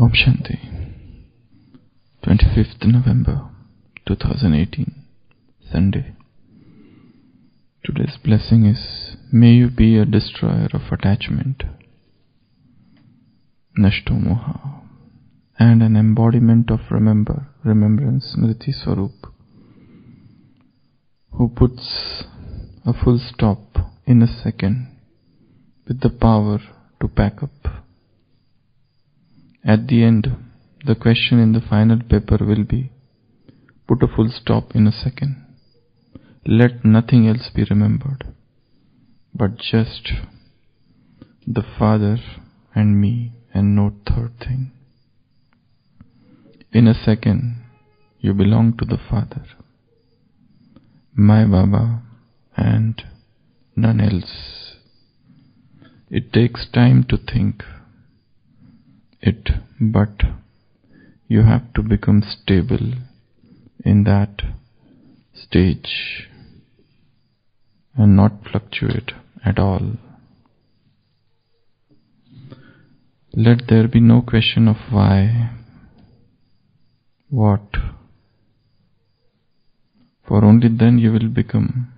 Om Shanti. 25th November 2018, Sunday. Today's blessing is, may you be a destroyer of attachment, Nashto Moha, and an embodiment of remembrance, Smriti Swarup, who puts a full stop in a second with the power to pack up. At the end, the question in the final paper will be, put a full stop in a second. Let nothing else be remembered, but just the Father and me, and no third thing. In a second, you belong to the Father, my Baba, and none else. It takes time to think it, but you have to become stable in that stage and not fluctuate at all. Let there be no question of why, what, for only then you will become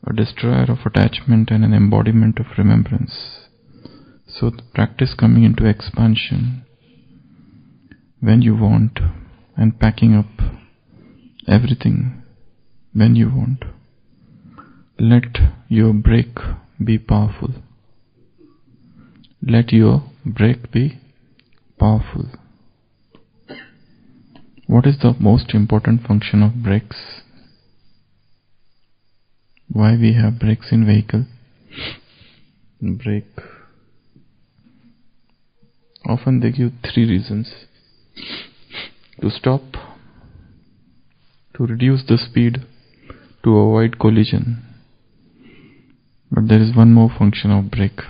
a destroyer of attachment and an embodiment of remembrance. So practice coming into expansion when you want and packing up everything when you want. Let your break be powerful. Let your break be powerful. What is the most important function of brakes? Why we have brakes in vehicle? Brake. Often they give 3 reasons. To stop, to reduce the speed, to avoid collision. But there is one more function of brake.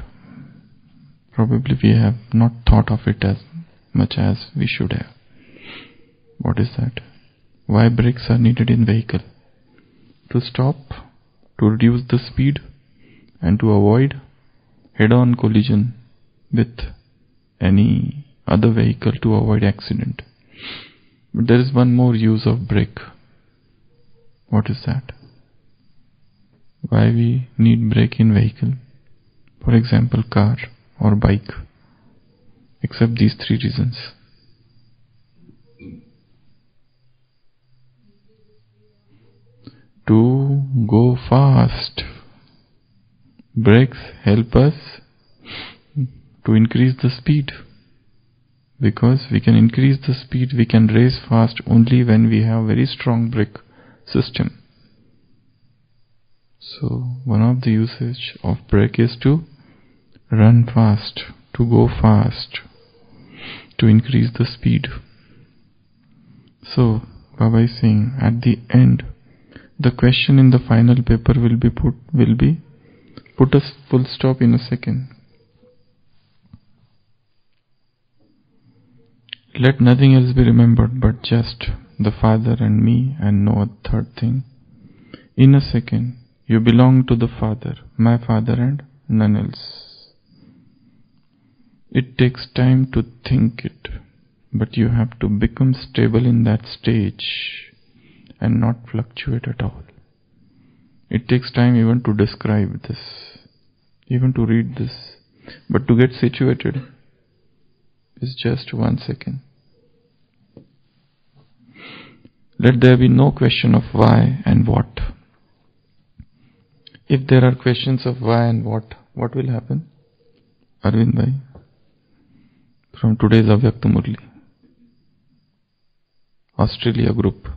Probably we have not thought of it as much as we should have. What is that? Why brakes are needed in vehicle? To stop, to reduce the speed, and to avoid head-on collision with any other vehicle, to avoid accident. But there is one more use of brake. What is that? Why we need brake in vehicle? For example, car or bike. Except these 3 reasons. To go fast. Brakes help us to increase the speed, because we can increase the speed, we can race fast only when we have very strong brake system. So one of the usage of brake is to run fast, to go fast, to increase the speed. So Baba is saying, at the end, the question in the final paper will be put a full stop in a second. Let nothing else be remembered but just the Father and me, and no third thing. In a second, you belong to the Father, my Father, and none else. It takes time to think it, but you have to become stable in that stage and not fluctuate at all. It takes time even to describe this, even to read this, but to get situated is just 1 second. Let there be no question of why and what. If there are questions of why and what will happen? Arvind Bhai, from today's Avyakta Murli, Australia group.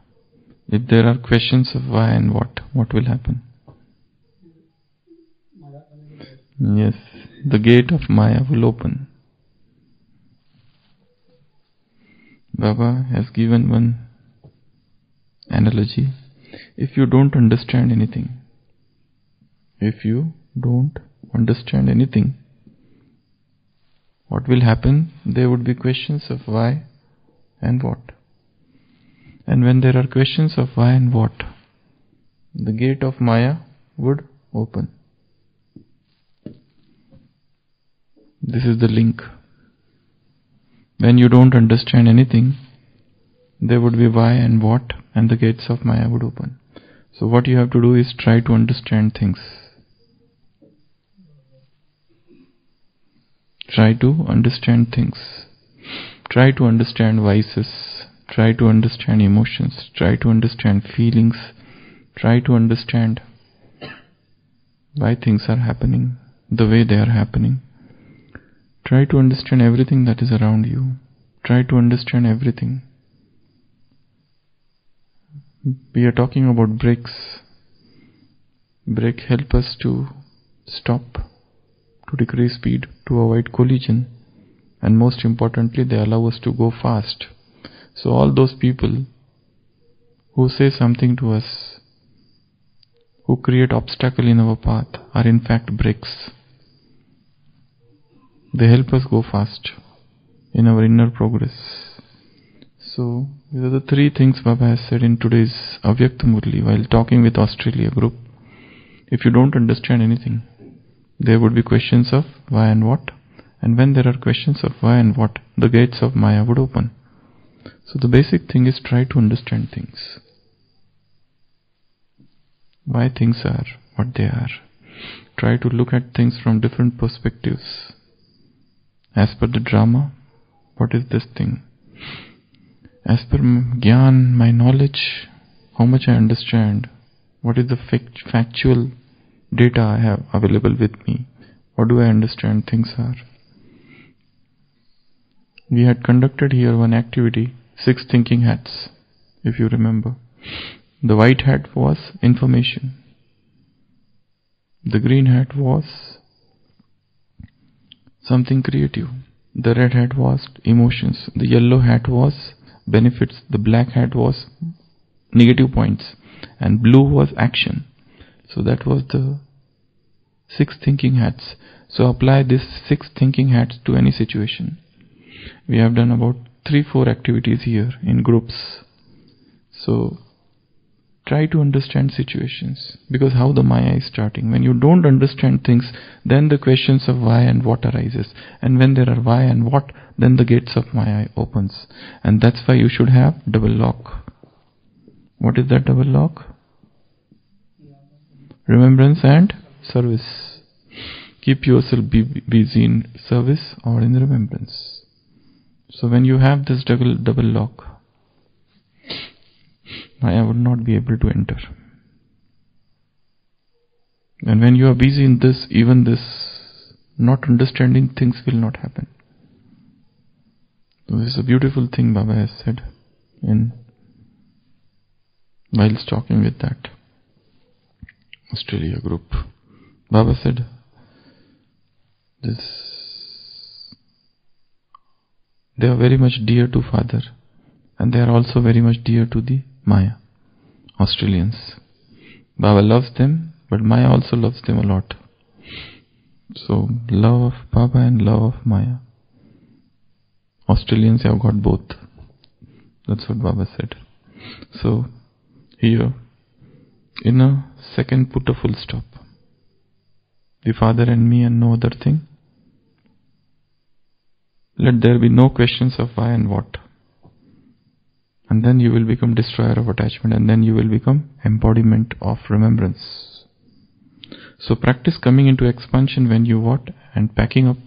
If there are questions of why and what will happen? Yes, the gate of Maya will open. Baba has given one analogy. If you don't understand anything, what will happen? There would be questions of why and what. And when there are questions of why and what, the gate of Maya would open. This is the link. When you don't understand anything, there would be why and what, and the gates of Maya would open. So what you have to do is try to understand things. Try to understand things. Try to understand vices. Try to understand emotions. Try to understand feelings. Try to understand why things are happening the way they are happening. Try to understand everything that is around you. Try to understand everything. We are talking about brakes. Brake help us to stop, to decrease speed, to avoid collision, and most importantly, they allow us to go fast. So all those people who say something to us, who create obstacle in our path, are in fact brakes. They help us go fast in our inner progress. So these are the three things Baba has said in today's Avyakta Murli while talking with Australia group. If you don't understand anything, there would be questions of why and what, and when there are questions of why and what, the gates of Maya would open. So the basic thing is try to understand things. Why things are what they are. Try to look at things from different perspectives. As per the drama, what is this thing? As per Gyan, my knowledge, how much I understand, what is the factual data I have available with me, what do I understand things are. We had conducted here one activity, 6 thinking hats, if you remember. The white hat was information. The green hat was something creative. The red hat was emotions. The yellow hat was benefits. The black hat was negative points. And blue was action. So that was the 6 thinking hats. So apply these 6 thinking hats to any situation. We have done about 3-4 activities here in groups. So try to understand situations, because how the Maya is starting. When you don't understand things, then the questions of why and what arises. And when there are why and what, then the gates of Maya opens. And that's why you should have double lock. What is that double lock? Remembrance and service. Keep yourself busy in service or in remembrance. So when you have this double lock, Maya would not be able to enter. And when you are busy in this, even this, not understanding things will not happen. So this is a beautiful thing Baba has said whilst talking with that Australia group. Baba said, they are very much dear to Father, and they are also very much dear to the Maya, Australians. Baba loves them, but Maya also loves them a lot. So, love of Baba and love of Maya. Australians have got both. That's what Baba said. So, here, in a second, put a full stop. The Father and me and no other thing. Let there be no questions of why and what. And then you will become destroyer of attachment, and then you will become embodiment of remembrance. So practice coming into expansion when you want, and packing up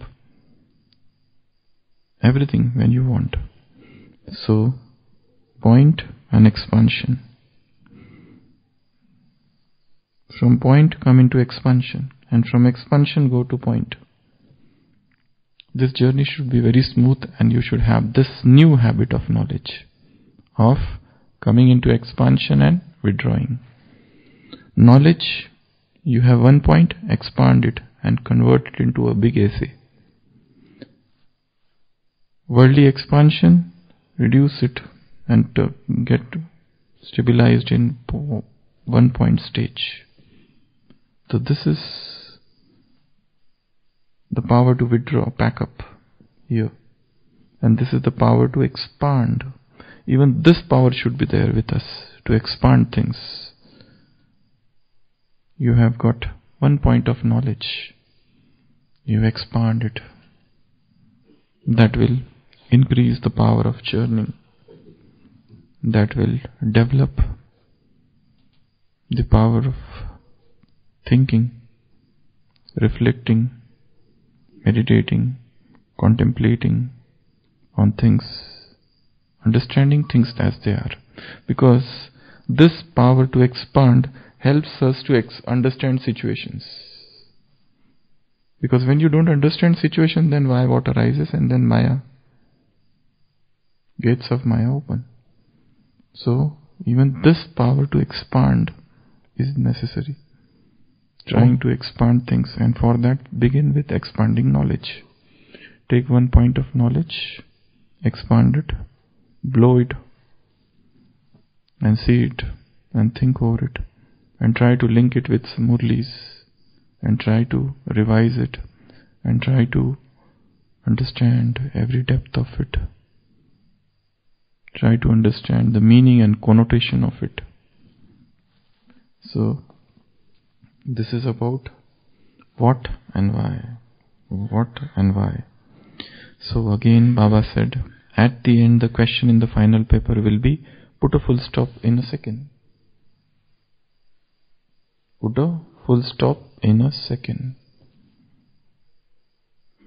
everything when you want. So point and expansion. From point come into expansion, and from expansion go to point. This journey should be very smooth, and you should have this new habit of knowledge, of coming into expansion and withdrawing. Knowledge, you have one point, expand it and convert it into a big essay. Worldly expansion, reduce it and get stabilized in one point stage. So this is the power to withdraw, pack up here. And this is the power to expand. Even this power should be there with us to expand things. You have got one point of knowledge. You expand it. That will increase the power of churning, that will develop the power of thinking, reflecting, meditating, contemplating on things, understanding things as they are. Because this power to expand helps us to understand situations. Because when you don't understand situation, then what arises, and then Maya, gates of Maya open. So even this power to expand is necessary. Trying to expand things, and for that begin with expanding knowledge. Take one point of knowledge, expand it, blow it, and see it, and think over it, and try to link it with Murlis, and try to revise it, and try to understand every depth of it. Try to understand the meaning and connotation of it. So, this is about what and why. What and why. So again Baba said, at the end the question in the final paper will be, put a full stop in a second. Put a full stop in a second.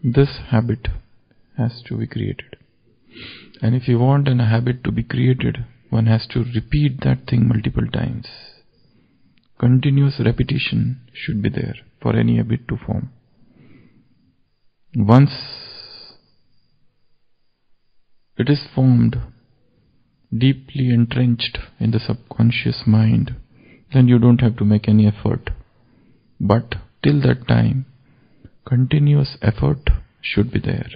This habit has to be created. And if you want a habit to be created, one has to repeat that thing multiple times. Continuous repetition should be there for any habit to form. Once it is formed, deeply entrenched in the subconscious mind, then you don't have to make any effort. But till that time, continuous effort should be there.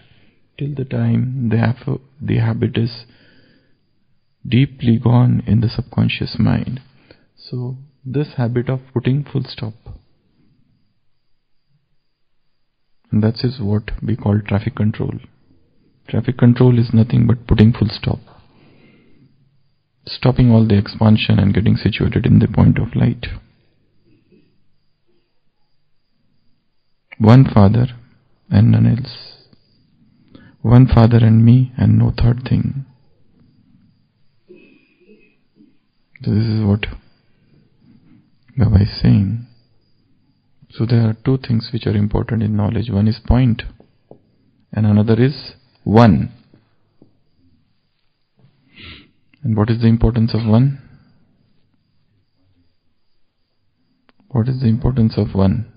Till the time the habit is deeply gone in the subconscious mind. So this habit of putting full stop, and that is what we call traffic control. Traffic control is nothing but putting full stop, stopping all the expansion and getting situated in the point of light. One Father and none else. One Father and me and no third thing. So this is what Baba is saying. So there are two things which are important in knowledge. One is point and another is one. And what is the importance of one? What is the importance of one?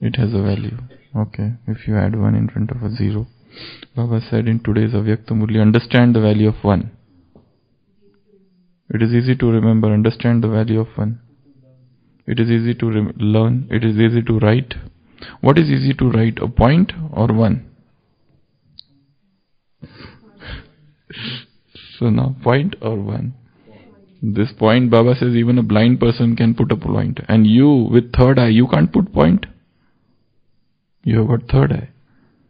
It has a value. Okay, if you add 1 in front of a 0. Baba said in today's Avyakta Murli, understand the value of 1. It is easy to remember, understand the value of 1. It is easy to learn, it is easy to write. What is easy to write, a point or 1? So now, point or 1? This point, Baba says, even a blind person can put a point. And you, with third eye, you can't put point. You have got third eye.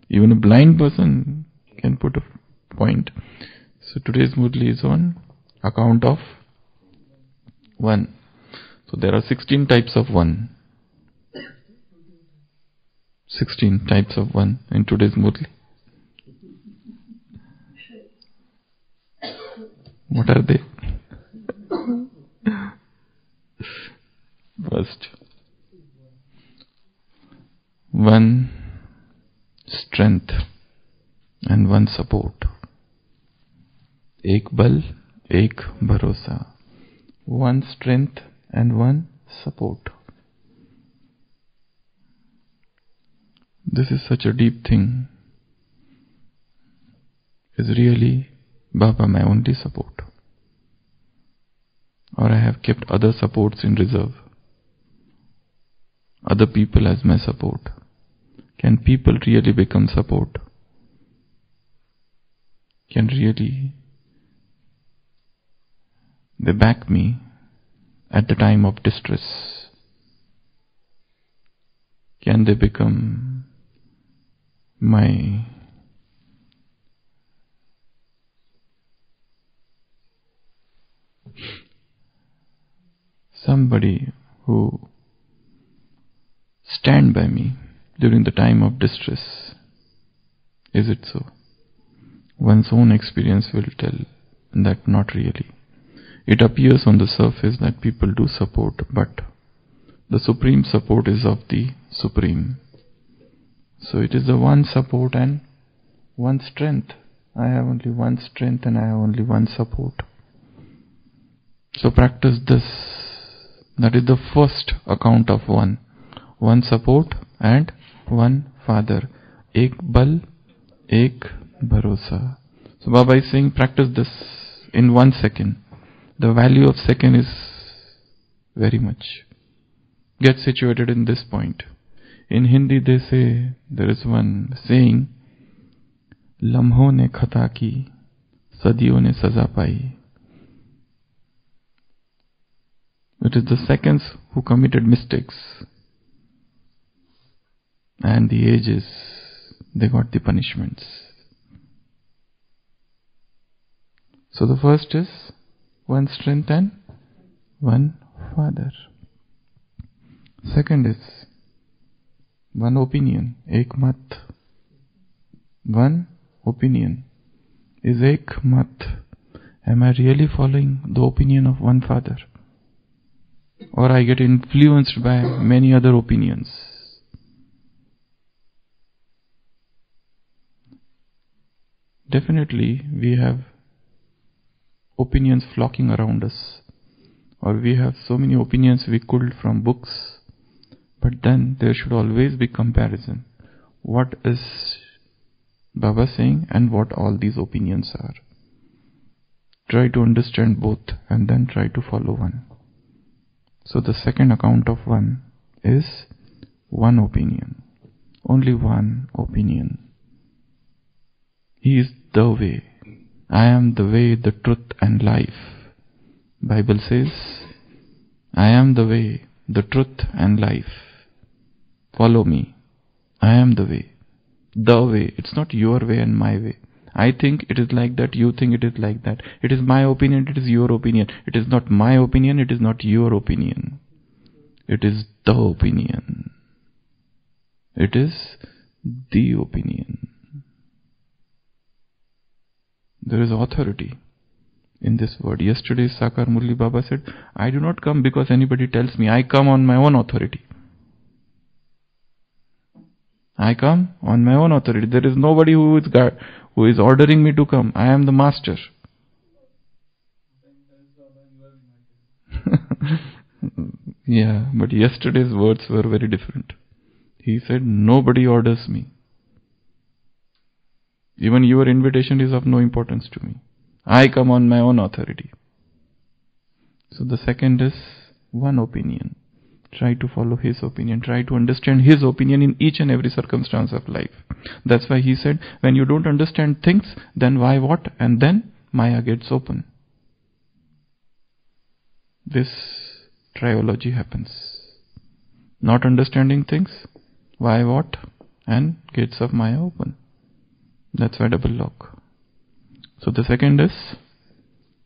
Even a blind person can put a point. So today's Murli is on account of 1. So there are 16 types of 1. 16 types of 1 in today's Murli. What are they? First, 1 strength and 1 support. Ek bal, ek bharosa. 1 strength and 1 support. This is such a deep thing. Is really Baba my only support? Or I have kept other supports in reserve? Other people as my support? Can people really become support? Can really they back me at the time of distress? Can they become my somebody who stand by me during the time of distress. Is it so? One's own experience will tell that not really. It appears on the surface that people do support, but the supreme support is of the Supreme. So it is the one support and one strength. I have only one strength and I have only one support. So practice this. That is the first account of one. One support and one Father. Ek bal, ek bharosa. So Baba is saying practice this in 1 second. The value of second is very much. Get situated in this point. In Hindi they say, there is one saying, Lamho ne khata ki, sadiyon ne saza pai. It is the seconds who committed mistakes. And the ages, they got the punishments. So the first is one strength and one Father. Second is one opinion, ek mat. One opinion is ek mat. Am I really following the opinion of one Father? Or I get influenced by many other opinions? Definitely we have opinions flocking around us, or we have so many opinions we culled from books, but then there should always be comparison. What is Baba saying and what all these opinions are? Try to understand both and then try to follow one. So the second account of one is one opinion. Only one opinion. He is the way. I am the way, the truth and life. Bible says, I am the way, the truth and life. Follow me. I am the way. The way. It's not your way and my way. I think it is like that, you think it is like that. It is my opinion, it is your opinion. It is not my opinion, it is not your opinion. It is the opinion. It is the opinion. There is authority in this word. Yesterday Sakar Murli Baba said, I do not come because anybody tells me. I come on my own authority. I come on my own authority. There is nobody who is ordering me to come. I am the master. Yeah, but yesterday's words were very different. He said, nobody orders me. Even your invitation is of no importance to me. I come on my own authority. So the second is one opinion. Try to follow his opinion. Try to understand his opinion in each and every circumstance of life. That's why he said, when you don't understand things, then why what? And then Maya gets open. This triology happens. Not understanding things, why what? And gates of Maya open. That's why double lock. So the second is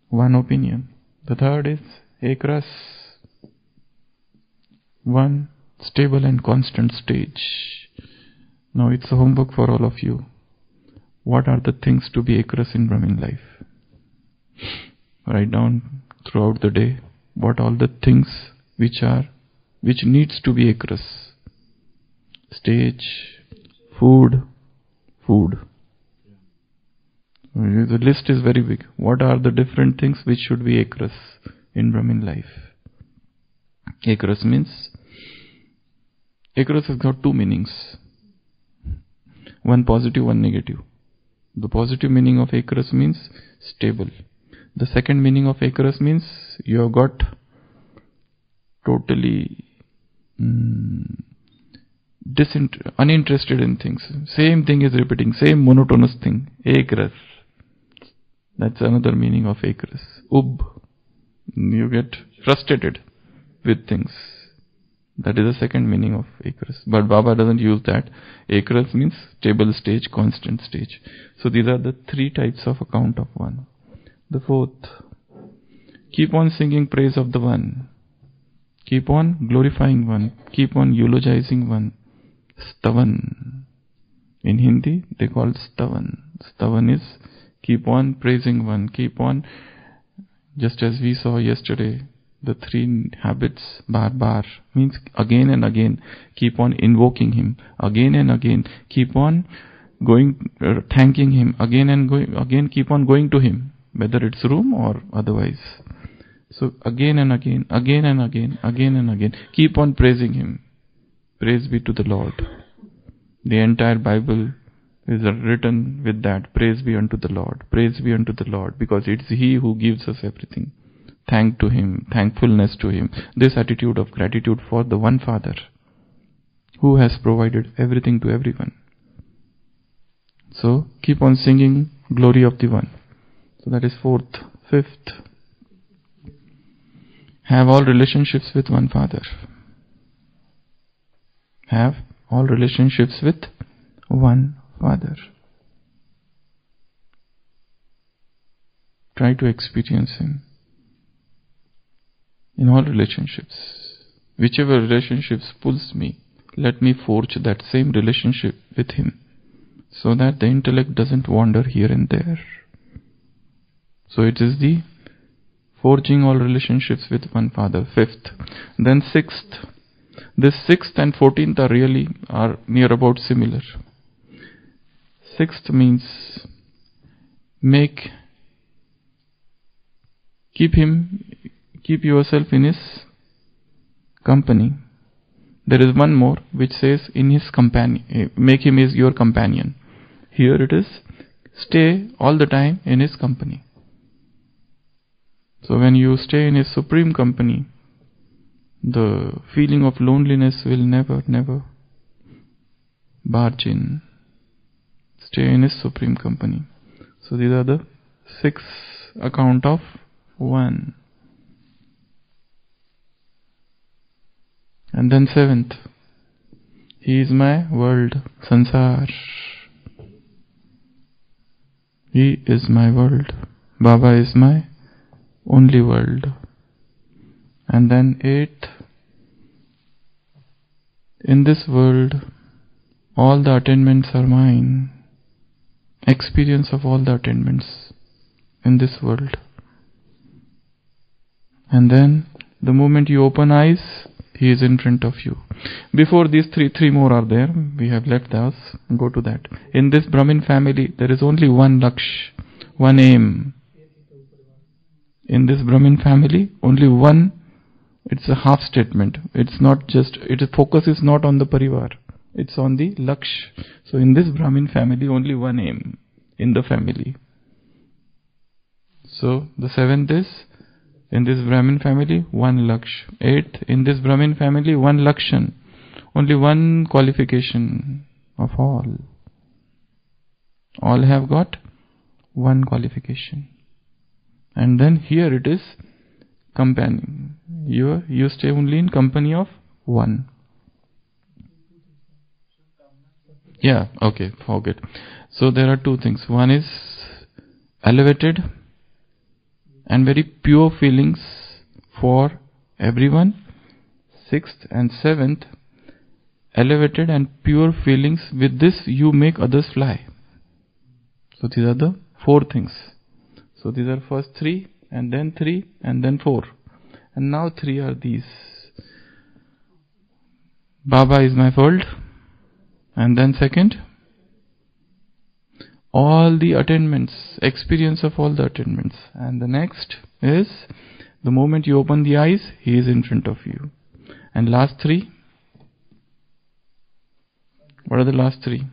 one opinion. The third is ek ras. One stable and constant stage. Now it's a homework for all of you. What are the things to be ek ras in Brahmin life? Write down throughout the day what all the things which needs to be ek ras. Stage, food. The list is very big. What are the different things which should be ek ras in Brahmin life? Ek ras means, ek ras has got two meanings. One positive, one negative. The positive meaning of ek ras means stable. The second meaning of ek ras means you have got totally uninterested in things. Same thing is repeating, same monotonous thing. Ek ras. That's another meaning of ek ras. You get frustrated with things. That is the second meaning of ek ras. But Baba doesn't use that. Ek ras means stable stage, constant stage. So these are the three types of account of one. The fourth, keep on singing praise of the one. Keep on glorifying one. Keep on eulogizing one. Stavan. In Hindi, they call Stavan. Stavan is keep on praising one, keep on, just as we saw yesterday, the 3 habits, bar, means again and again, keep on invoking him, again and again, keep on going, thanking him, again keep on going to him, whether it's room or otherwise. So again and again, again and again, again and again, keep on praising him. Praise be to the Lord. The entire Bible is written with that. Praise be unto the Lord. Praise be unto the Lord. Because it's He who gives us everything. Thank to Him. Thankfulness to Him. This attitude of gratitude for the one Father who has provided everything to everyone. So keep on singing glory of the One. So that is 4th. 5th. Have all relationships with one Father. Have all relationships with one Father. Try to experience Him in all relationships. Whichever relationships pulls me, let me forge that same relationship with Him, so that the intellect doesn't wander here and there. So it is the forging all relationships with one Father. 5th. Then 6th. This 6th and 14th are near about similar. 6th means keep yourself in His company. There is one more which says in His companion, make Him as your companion. Here it is, stay all the time in His company. So when you stay in His supreme company, the feeling of loneliness will never barge in. Stay in His supreme company. So these are the 6 account of one. And then 7th. He is my world, sansar. He is my world. Baba is my only world. And then 8th. In this world, all the attainments are mine. Experience of all the attainments in this world. And then, the moment you open eyes, He is in front of you. Before these three more are there. We have left those. Go to that. In this Brahmin family, there is only one laksh, one aim. In this Brahmin family, only one. It's a half statement. It's not just, its focus is not on the parivar. It's on the laksh. So in this Brahmin family, only one aim in the family. So the 7th is, in this Brahmin family, one laksh. 8th, in this Brahmin family, one lakshan. Only one qualification of all. All have got one qualification. And then here it is companion. You stay only in company of one. Yeah, okay, forget. So there are 2 things. One is elevated and very pure feelings for everyone. 6th and 7th, elevated and pure feelings. With this you make others fly. So these are the 4 things. So these are first 3, and then 3, and then 4. And now 3 are these. Baba is my world. And then second, all the attainments, experience of all the attainments. And the next is, the moment you open the eyes, He is in front of you. And last 3, what are the last 3?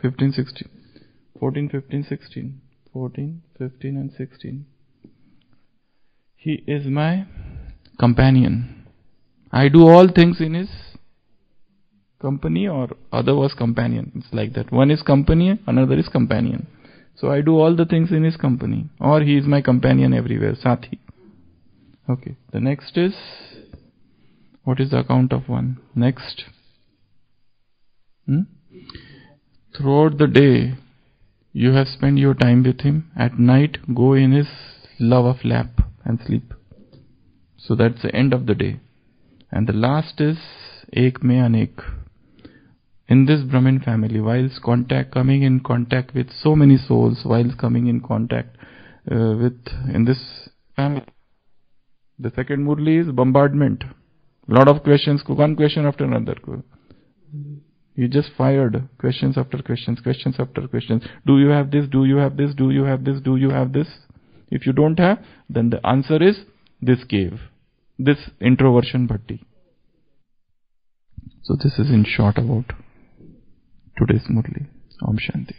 15, 16. 14, 15, 16. 14, 15 and 16. He is my companion. I do all things in His company, or other was companion. It's like that. One is company, another is companion. So I do all the things in His company, or He is my companion everywhere, Sathi. Okay, the next is, what is the account of one? Next. Throughout the day, you have spent your time with Him. At night, go in His love of lap and sleep. So that's the end of the day. And the last is Ek mein anek. In this Brahmin family, whilst coming in contact with so many souls, whilst coming in contact in this family, the second Murli is bombardment. Lot of questions, one question after another. You just fired questions after questions, questions after questions. Do you have this? Do you have this? Do you have this? Do you have this? If you don't have, then the answer is this cave, this introversion bhatti. So this is in short about today's Murli. Om Shanti.